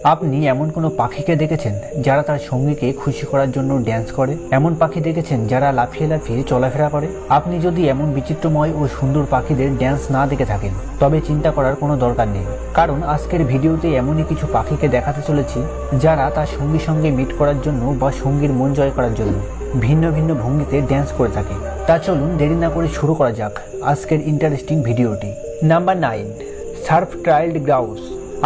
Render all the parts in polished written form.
আপনি এমন কোনো পাখিকে দেখেছেন যারা তার সঙ্গীকে খুশি করার জন্য ড্যান্স করে? এমন পাখি দেখেছেন যারা লাফিয়ে লাফিয়ে চলাফেরা করে? আপনি যদি এমন বিচিত্রময় ও সুন্দর পাখিদের ড্যান্স না দেখে থাকেন তবে চিন্তা করার কোনো দরকার নেই, কারণ আজকের ভিডিওতে এমনই কিছু পাখিকে দেখাতে চলেছি যারা তার সঙ্গীর সঙ্গে মিট করার জন্য বা সঙ্গীর মন জয় করার জন্য ভিন্ন ভিন্ন ভঙ্গিতে ড্যান্স করে থাকে। তা চলুন দেরি না করে শুরু করা যাক আজকের ইন্টারেস্টিং ভিডিওটি। Number 9, sharp tailed grouse.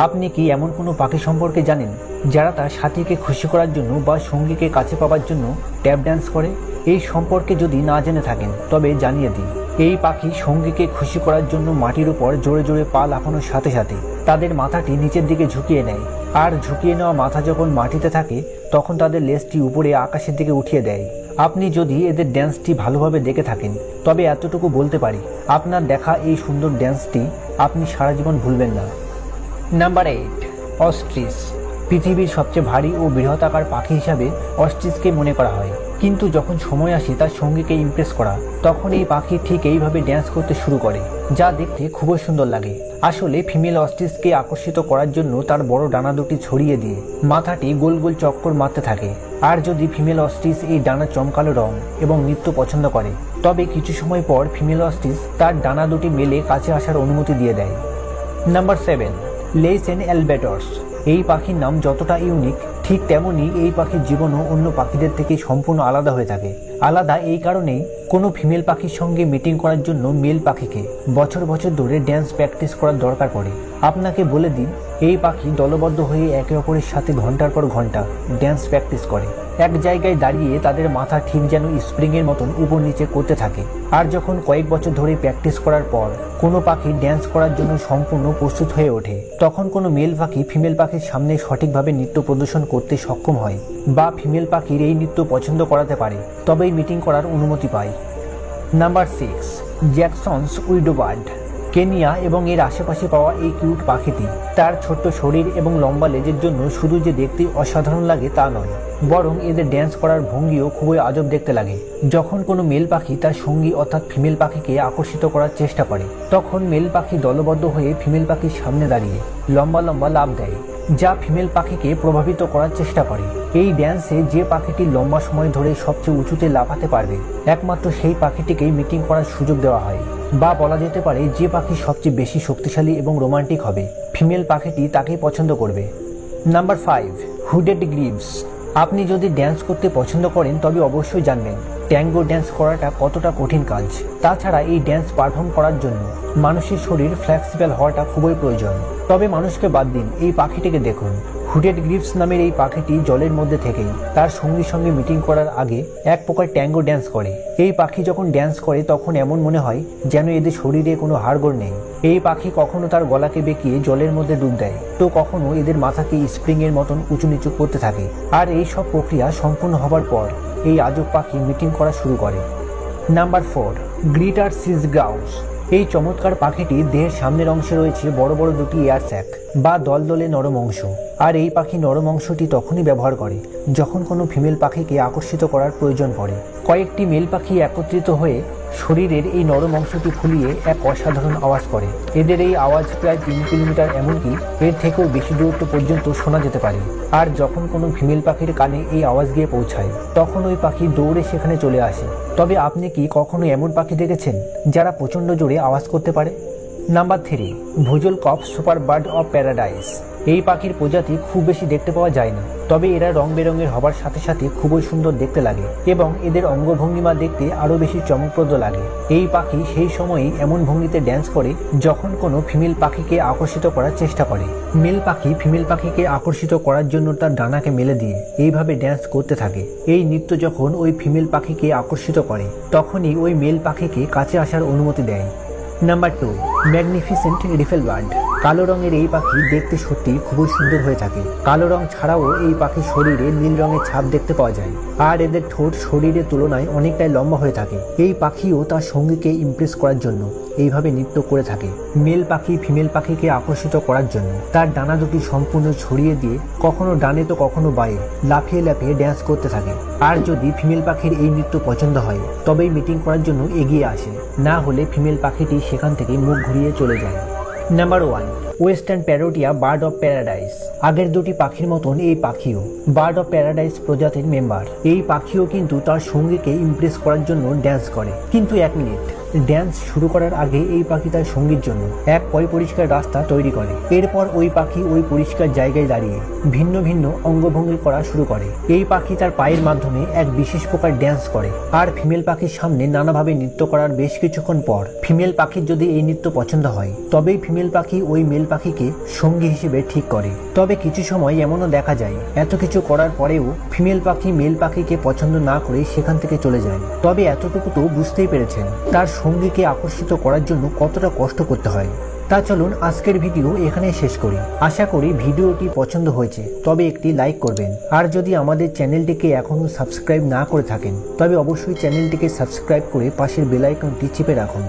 আপনি কি এমন কোনো পাখি সম্পর্কে জানেন যারা তার সাথীকে খুশি করার জন্য বা সঙ্গীকে কাছে পাওয়ার জন্য ট্যাপ ড্যান্স করে? এই সম্পর্কে যদি না জেনে থাকেন তবে জানিয়ে দিই, এই পাখি সঙ্গীকে খুশি করার জন্য মাটির উপর জোরে জোরে পা লাফানোর সাথে সাথে তাদের মাথাটি নিচের দিকে ঝুঁকিয়ে নেয়, আর ঝুঁকিয়ে নেওয়া মাথা যখন মাটিতে থাকে তখন তাদের লেজটি উপরে আকাশের দিকে উঠিয়ে দেয়। আপনি যদি এদের ড্যান্সটি ভালোভাবে দেখে থাকেন তবে এতটুকু বলতে পারি, আপনার দেখা এই সুন্দর ড্যান্সটি আপনি সারা জীবন ভুলবেন না। Number 8, ostrich. পৃথিবীর সবচেয়ে ভারী ও বৃহদাকার পাখি হিসাবে অস্ট্রিচকে মনে করা হয়, কিন্তু যখন সময় আসে তার সঙ্গীকে ইমপ্রেস করা তখন এই পাখি ঠিক এইভাবে ড্যান্স করতে শুরু করে, যা দেখতে খুবই সুন্দর লাগে। আসলে ফিমেল অস্ট্রিচকে আকর্ষিত করার জন্য তার বড় ডানা দুটি ছড়িয়ে দিয়ে মাথাটি গোল গোল চক্কর মারতে থাকে, আর যদি ফিমেল অস্ট্রিচ এই ডানা চমকালো রং এবং নৃত্য পছন্দ করে তবে কিছু সময় পর ফিমেল অস্ট্রিচ তার ডানা দুটি মেলে কাছে আসার অনুমতি দিয়ে দেয়। নাম্বার 7, লেইসেন অ্যালবেটর্স। এই পাখির নাম যতটা ইউনিক ঠিক তেমনই এই পাখির জীবনও অন্য পাখিদের থেকে সম্পূর্ণ আলাদা হয়ে থাকে। আলাদা এই কারণেই কোনো ফিমেল পাখির সঙ্গে মিটিং করার জন্য মেল পাখিকে বছর বছর ধরে ড্যান্স প্র্যাকটিস করার দরকার পড়ে। আপনাকে বলে দিন, এই পাখি দলবদ্ধ হয়ে একে অপরের সাথে ঘন্টার পর ঘন্টা ড্যান্স প্র্যাকটিস করে, এক জায়গায় দাঁড়িয়ে তাদের মাথা ঠিক যেন স্প্রিংয়ের মতন উপর নিচে করতে থাকে। আর যখন কয়েক বছর ধরে প্র্যাকটিস করার পর কোনো পাখি ড্যান্স করার জন্য সম্পূর্ণ প্রস্তুত হয়ে ওঠে তখন কোনো মেল পাখি ফিমেল পাখির সামনে সঠিকভাবে নৃত্য প্রদর্শন করতে সক্ষম হয় বা ফিমেল পাখির এই নৃত্য পছন্দ করাতে পারে, তবেই মিটিং করার অনুমতি পায়। নাম্বার 6, জ্যাকসনস উইডোবার্ড। কেনিয়া এবং এর আশেপাশে পাওয়া এই কিউট পাখিটি তার ছোট্ট শরীর এবং লম্বা লেজের জন্য শুধু যে দেখতে অসাধারণ লাগে তা নয়, বরং এদের ড্যান্স করার ভঙ্গিও খুবই আজব দেখতে লাগে। যখন কোনো মেল পাখি তার সঙ্গী অর্থাৎ ফিমেল পাখিকে আকর্ষিত করার চেষ্টা করে তখন মেল পাখি দলবদ্ধ হয়ে ফিমেল পাখির সামনে দাঁড়িয়ে লম্বা লম্বা লাফ দেয়, যা ফিমেল পাখিকে প্রভাবিত করার চেষ্টা করে। এই ড্যান্সে যে পাখিটি লম্বা সময় ধরে সবচেয়ে উঁচুতে লাফাতে পারবে একমাত্র সেই পাখিটিকেই মিটিং করার সুযোগ দেওয়া হয়, বা বলা যেতে পারে যে পাখি সবচেয়ে বেশি শক্তিশালী এবং রোমান্টিক হবে ফিমেল পাখিটি তাকেই পছন্দ করবে। Number 5, hooded Greaves. আপনি যদি ড্যান্স করতে পছন্দ করেন তবে অবশ্যই জানবেন ট্যাঙ্গো ড্যান্স করাটা কতটা কঠিন কাজ। তাছাড়া এই ড্যান্স পারফর্ম করার জন্য মানুষের শরীর ফ্লেক্সিবল হওয়াটা খুবই প্রয়োজন। তবে মানুষকে বাদ দিন, এই পাখিটিকে দেখুন। হুডেড গ্রিভস নামের এই পাখিটি জলের মধ্যে থেকেই তার সঙ্গীর সঙ্গে মিটিং করার আগে এক প্রকার ট্যাঙ্গো ড্যান্স করে। এই পাখি যখন ড্যান্স করে তখন এমন মনে হয় যেন এদের শরীরে কোনো হাড়গোড় নেই। এই পাখি কখনো তার গলাকে বেঁকিয়ে জলের মধ্যে ডুব দেয়, তো কখনো এদের মাথাকে স্প্রিং এর মতন উঁচু নিচু করতে থাকে। আর এই সব প্রক্রিয়া সম্পূর্ণ হবার পর এই আজব পাখি মিটিং করা শুরু করে। নাম্বার 4, গ্লিটার সিজ গ্রাউস। এই চমৎকার পাখিটির দেহের সামনের অংশে রয়েছে বড় বড় দুটি এয়ার স্যাক বা দলদলে নরম অংশ, আর এই পাখি নরম অংশটি তখনই ব্যবহার করে যখন কোনো ফিমেল পাখিকে আকর্ষিত করার প্রয়োজন পড়ে। কয়েকটি মেল পাখি একত্রিত হয়ে শরীরের এই নরম অংশটি ফুলিয়ে এক অসাধারণ আওয়াজ করে। এদের এই আওয়াজ প্রায় 3 কিলোমিটার, এমনকি এর থেকেও বেশি দূরত্ব পর্যন্ত শোনা যেতে পারে। আর যখন কোনো ফিমেল পাখির কানে এই আওয়াজ গিয়ে পৌঁছায় তখন ওই পাখি দৌড়ে সেখানে চলে আসে। তবে আপনি কি কখনো এমন পাখি দেখেছেন যারা প্রচণ্ড জোরে আওয়াজ করতে পারে? Number 3, Vogelkop super bird of paradise. এই পাখির প্রজাতি খুব বেশি দেখতে পাওয়া যায় না, তবে এরা রং বেরঙের হবার সাথে সাথে খুবই সুন্দর দেখতে লাগে এবং এদের অঙ্গভঙ্গিমা দেখতে আরও বেশি চমকপ্রদ লাগে। এই পাখি সেই সময়ই এমন ভঙ্গিতে ড্যান্স করে যখন কোনো ফিমেল পাখিকে আকর্ষিত করার চেষ্টা করে। মেল পাখি ফিমেল পাখিকে আকর্ষিত করার জন্য তার ডানাকে মেলে দিয়ে এইভাবে ড্যান্স করতে থাকে। এই নৃত্য যখন ওই ফিমেল পাখিকে আকর্ষিত করে তখনই ওই মেল পাখিকে কাছে আসার অনুমতি দেয়। Number 2, magnificent riflebird. কালো রঙের এই পাখি দেখতে সত্যি খুবই সুন্দর হয়ে থাকে। কালো রং ছাড়াও এই পাখির শরীরে নীল রঙের ছাপ দেখতে পাওয়া যায়, আর এদের ঠোঁট শরীরের তুলনায় অনেকটাই লম্বা হয়ে থাকে। এই পাখিও তার সঙ্গীকে ইমপ্রেস করার জন্য এইভাবে নৃত্য করে থাকে। মেল পাখি ফিমেল পাখিকে আকর্ষিত করার জন্য তার ডানা দুটি সম্পূর্ণ ছড়িয়ে দিয়ে কখনো ডানে তো কখনো বাঁয়ে লাফিয়ে লাফিয়ে ড্যান্স করতে থাকে। আর যদি ফিমেল পাখির এই নৃত্য পছন্দ হয় তবেই মিটিং করার জন্য এগিয়ে আসে, না হলে ফিমেল পাখিটি সেখান থেকে মুখ ঘুরিয়ে চলে যায়। Number 1, western parotia bird of paradise. আগের দুটি পাখির মতন এই পাখিও বার্ড অফ প্যারাডাইস প্রজাতির মেম্বার। এই পাখিও কিন্তু তার সঙ্গীকে ইমপ্রেস করার জন্য ড্যান্স করে। কিন্তু 1 মিনিট, ড্যান্স শুরু করার আগে এই পাখি তার সঙ্গীর জন্য এক পরিষ্কার রাস্তা তৈরি করে। এরপর ওই পাখি ওই পরিষ্কার জায়গায় দাঁড়িয়ে ভিন্ন ভিন্ন অঙ্গভঙ্গি করা শুরু করে। এই পাখি তার পায়ের মাধ্যমে এক বিশেষ প্রকার ড্যান্স করে। আর ফিমেল পাখির সামনে নানাভাবে নৃত্য করার বেশ কিছুক্ষণ পর ফিমেল পাখির যদি এই নৃত্য পছন্দ হয় তবেই ফিমেল পাখি ওই মেল পাখিকে সঙ্গী হিসেবে ঠিক করে। তবে কিছু সময় এমনও দেখা যায় এত কিছু করার পরেও ফিমেল পাখি মেল পাখিকে পছন্দ না করে সেখান থেকে চলে যায়। তবে এতটুকু তো বুঝতেই পেরেছেন তার সঙ্গীকে আকর্ষিত করার জন্য কতটা কষ্ট করতে হয়। তা চলুন আজকের ভিডিও এখানে শেষ করি। আশা করি ভিডিওটি পছন্দ হয়েছে, তবে একটি লাইক করবেন। আর যদি আমাদের চ্যানেলটিকে এখনও সাবস্ক্রাইব না করে থাকেন তবে অবশ্যই চ্যানেলটিকে সাবস্ক্রাইব করে পাশের বেল আইকনটি চেপে রাখুন।